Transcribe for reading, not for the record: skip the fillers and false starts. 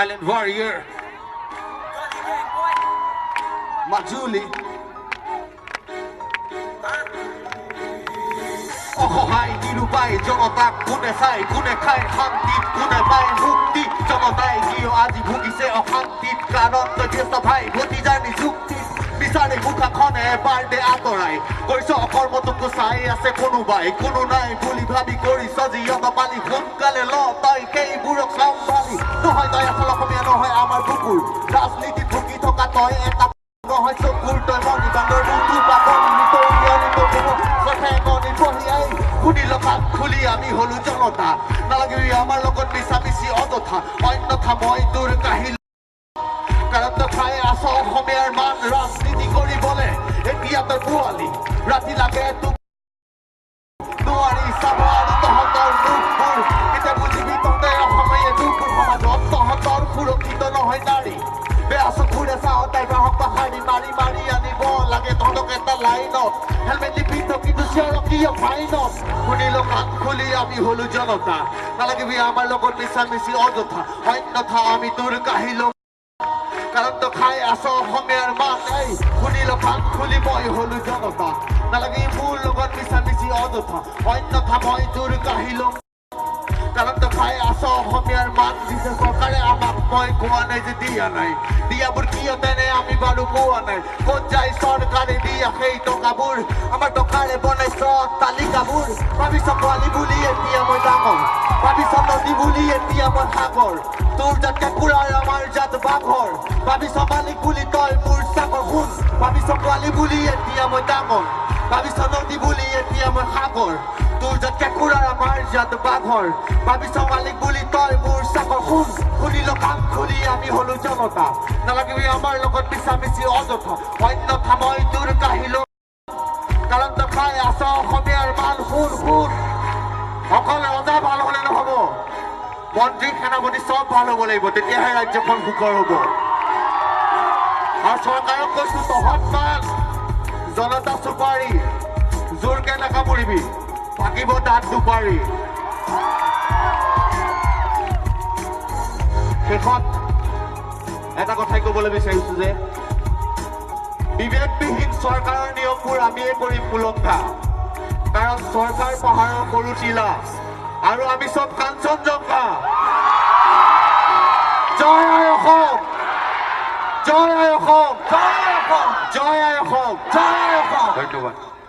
Island Warrior Majuli অসহায় নিরুপায় জনতা কোনে চাই কোনে খাই শান্তিত কোনে পায় মুক্তি জনতাই কিয় আজি ভুগিছে অশান্তিত কাৰণ জ্যেষ্ঠ ভাই ভতিজাৰ নিযুক্তিত বিচাৰি মুখাখনে এবাৰ দে আঁতৰাই কৈছ অকৰ্মটোকো চাই আছে কোনোবাই কোনো নাই বুলি ভাবি কৰিছ যিয়ত পালি সোনকালে ল তই সেইবোৰক চম্ভালি নহয় তই আচল অসমীয়া নহয় আমাৰ বুকুৰ ৰাজনীতিত ভুগি থকা তই এটা নহয় চকুৰ তই মণি বান্দৰ বুকু পাপন নিতৌ নিয়মিত কথা মণি পঢ়িয়াই শুনিল কাণ খুলি আমি হলো জনতা নালাগিবি আমাৰ লগত মিছামিছি অযথা অন্যথা মই তোৰ কাহিল কাৰণ তই খাই আছ অসমীয়াৰ মান ৰাজনীতি কৰিবলে এতিয়া তই পোৱালি ৰাতি লাগে তোক নোৱাৰি চাব আৰু তহঁতৰ মুখবোৰ এতিয়া বুজিবি তহঁতে অসমীয়া দুখবোৰ সমাজত তহঁতৰ সুৰক্ষিত নহয় নাৰী বেয়া চকুৰে চাওঁ তাই গ্ৰাহক পাহাৰি মাৰি মাৰি আনিব লাগে তহঁতক এটা লাইনত হেলমেট নিপিন্ধ কিন্তু চিঞৰকীয় ফাইনত শুনিলো কাণ খুলি আমি হলো জনতা নালাগিবি আমাৰ লগত মিছামিছি অযথা অন্যথা আমি তোৰ কাহিলো কাৰণ তই খাই আছ অসমীয়াৰ মান এই শুনিলো কাণ খুলি মই হলো জনতা নালাগি মোৰ লগত মিছামিছি অযথা অন্যথা মই তোৰ কাহিলো কাৰণ তই খাই আছ অসমীয়াৰ মান দিছে চৰকাৰে আমাক মই কোৱা নাই যে দিয়া নাই দিয়াবোৰ কিয় তেনে আমি বাৰু পোৱা নাই ক'ত যায় চৰকাৰে দিয়া সেই টকাবোৰ আমাৰ টকাৰে বনাইছ তালিকাবোৰ ভাবিছ পোৱালি বুলি এতিয়া মই ডাঙৰ ভাবিছ নদী বুলি এতিয়া মই সাগৰ তোৰ জাত কেঁকুৰাৰ আমাৰ জাত বাঘৰ ভাবিছ মালিক বুলি তই মোৰ চাকৰ শুন ভাবিছ পোৱালি বুলি এতিয়া মই ডাঙৰ ভাবিছ নদী বুলি এতিয়া মই সাগৰ তোৰ জাত কেঁকুৰাৰ আমাৰ জাত বাঘৰ ভাবিছ মালিক বুলি তই মোৰ চাকৰ শুন শুনিলো কাণ খুলি আমি হলো জনতা নালাগিবি আমাৰ লগত মিছামিছি অযথা অন্যথা মই তোৰ কাহিলো কাৰণ তই খাই আছ অসমীয়াৰ মান শুন শুন অকল ৰজা ভাল হলে নহব মন্ত্ৰী সেনাপতি চব ভাল হ'ব লাগিব তেতিয়াহে ৰাজ্যখন সুখৰ হ'ব আৰু চৰকাৰক কৈছো তহঁত মান জনতা চুপাৰী জোৰকে নাকামুৰিবি থাকিব তাত দুপাৰী শেষত এটা কথাই ক'বলৈ বিচাৰিছো যে বিবেকবিহীন চৰকাৰৰ নিয়মবোৰ আমিয়ে কৰিম উলংঘা কাৰণ চৰকাৰ পাহাৰৰ সৰু টিলা আৰু আমি চব কাঞ্চনজংঘা জয় আই অসম জয় আই অসম জয় আই অসম জয় আই অসম জয় আই অসম ধন্যবাদ